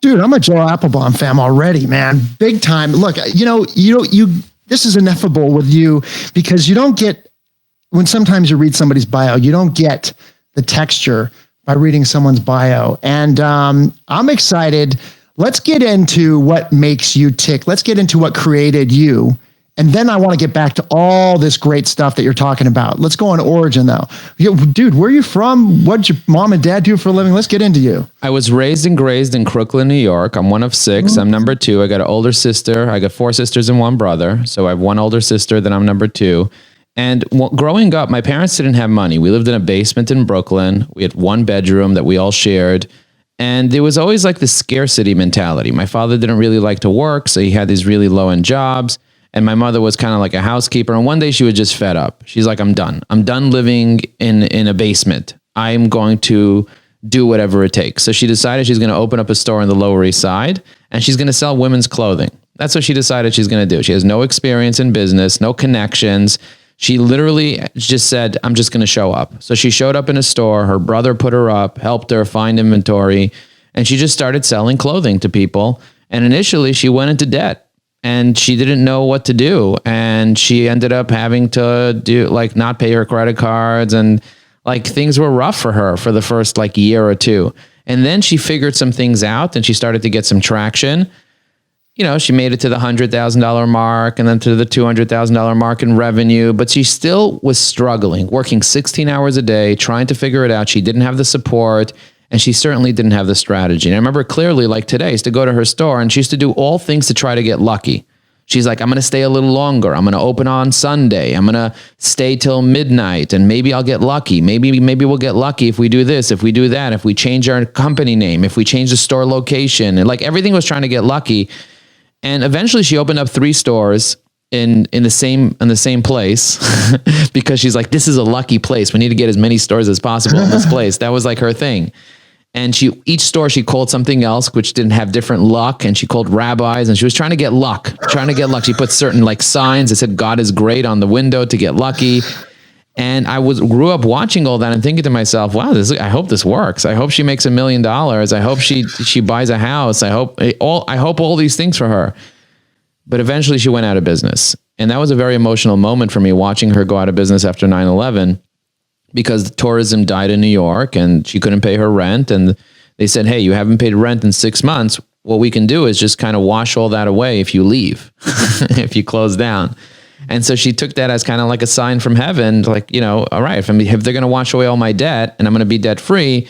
Dude, I'm a Joe Apfelbaum fan already, man. Big time. Look, this is ineffable with you because you don't get, when sometimes you read somebody's bio, you don't get the texture by reading someone's bio. And I'm excited. Let's get into what makes you tick. Let's get into what created you. And then I want to get back to all this great stuff that you're talking about. Let's go on origin though. Dude, where are you from? What did your mom and dad do for a living? Let's get into you. I was raised and grazed in Crooklyn, New York. I'm one of 6. I'm number 2. I got an older sister. I got 4 sisters and 1 brother. So I have 1 older sister, then I'm number 2. And growing up, my parents didn't have money. We lived in a basement in Brooklyn. We had 1 bedroom that we all shared. And there was always like this scarcity mentality. My father didn't really like to work, so he had these really low-end jobs. And my mother was kind of like a housekeeper. And one day she was just fed up. She's like, I'm done. I'm done living in a basement. I'm going to do whatever it takes. So she decided she's going to open up a store on the Lower East Side, and she's going to sell women's clothing. That's what she decided she's going to do. She has no experience in business, no connections. She literally just said, I'm just going to show up. So she showed up in a store. Her brother put her up, helped her find inventory, and she just started selling clothing to people. And initially she went into debt. And she didn't know what to do. And she ended up having to not pay her credit cards. And like things were rough for her for the first like year or 2. And then she figured some things out and she started to get some traction. She made it to the $100,000 mark and then to the $200,000 mark in revenue. But she still was struggling, working 16 hours a day, trying to figure it out. She didn't have the support. And she certainly didn't have the strategy. And I remember clearly, like today, I used to go to her store and she used to do all things to try to get lucky. She's like, I'm going to stay a little longer. I'm going to open on Sunday. I'm going to stay till midnight and maybe I'll get lucky. Maybe we'll get lucky if we do this, if we do that, if we change our company name, if we change the store location. And like everything was trying to get lucky. And eventually she opened up 3 stores in the same place because she's like, this is a lucky place. We need to get as many stores as possible in this place. That was like her thing. And each store she called something else, which didn't have different luck. And she called rabbis and she was trying to get luck. She put certain like signs that said God is great on the window to get lucky. And I grew up watching all that and thinking to myself, wow, I hope this works. I hope she makes $1 million. I hope she buys a house. I hope all these things for her. But eventually she went out of business. And that was a very emotional moment for me, watching her go out of business after 9/11, because tourism died in New York and she couldn't pay her rent. And they said, hey, you haven't paid rent in 6 months. What we can do is just kind of wash all that away if you leave, if you close down. And so she took that as kind of like a sign from heaven, like, all right, if they're going to wash away all my debt and I'm going to be debt free,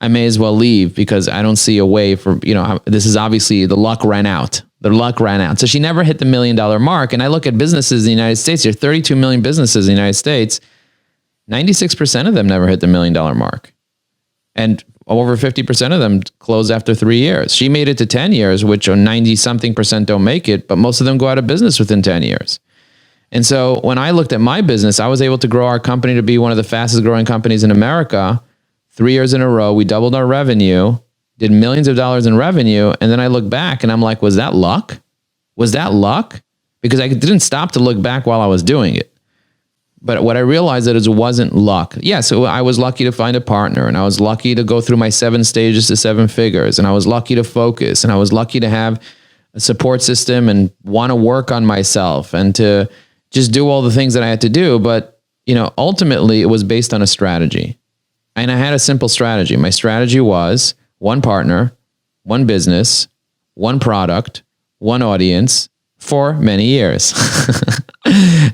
I may as well leave because I don't see a way for, this is obviously the luck ran out. The luck ran out. So she never hit the $1 million mark. And I look at businesses in the United States, there are 32 million businesses in the United States. 96% of them never hit the $1 million mark. And over 50% of them close after 3 years. She made it to 10 years, which 90-something% don't make it, but most of them go out of business within 10 years. And so when I looked at my business, I was able to grow our company to be one of the fastest growing companies in America. 3 years in a row, we doubled our revenue, did millions of dollars in revenue. And then I look back and I'm like, was that luck? Was that luck? Because I didn't stop to look back while I was doing it. But what I realized that it wasn't luck. Yeah, so I was lucky to find a partner, and I was lucky to go through my 7 stages to 7 figures, and I was lucky to focus, and I was lucky to have a support system and want to work on myself and to just do all the things that I had to do. But, ultimately it was based on a strategy. And I had a simple strategy. My strategy was 1 partner, 1 business, 1 product, 1 audience for many years.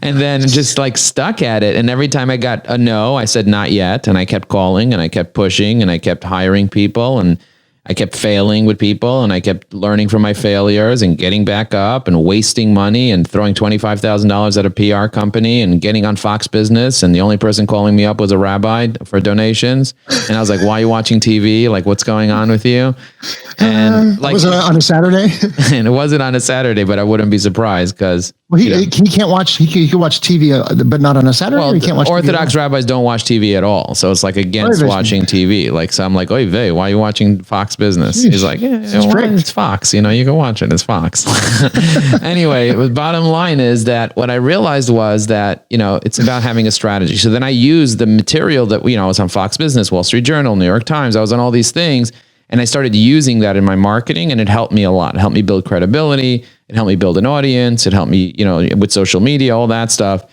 And then just like stuck at it. And every time I got a no, I said, not yet. And I kept calling and I kept pushing and I kept hiring people and I kept failing with people and I kept learning from my failures and getting back up and wasting money and throwing $25,000 at a PR company and getting on Fox Business. And the only person calling me up was a rabbi for donations. And I was like, why are you watching TV? Like, what's going on with you? And was it on a Saturday? And it wasn't on a Saturday, but I wouldn't be surprised because he can't watch. He can watch TV, but not on a Saturday. Well, he can't watch Orthodox rabbis don't watch TV at all, so it's like against watching TV. Like, so I'm like, oy vey, why are you watching Fox Business? He's like, yeah, it's Fox. You can watch it. It's Fox. Anyway, the bottom line is that what I realized was that it's about having a strategy. So then I used the material that I was on Fox Business, Wall Street Journal, New York Times. I was on all these things. And I started using that in my marketing, and it helped me a lot. It helped me build credibility. It helped me build an audience. It helped me, with social media, all that stuff.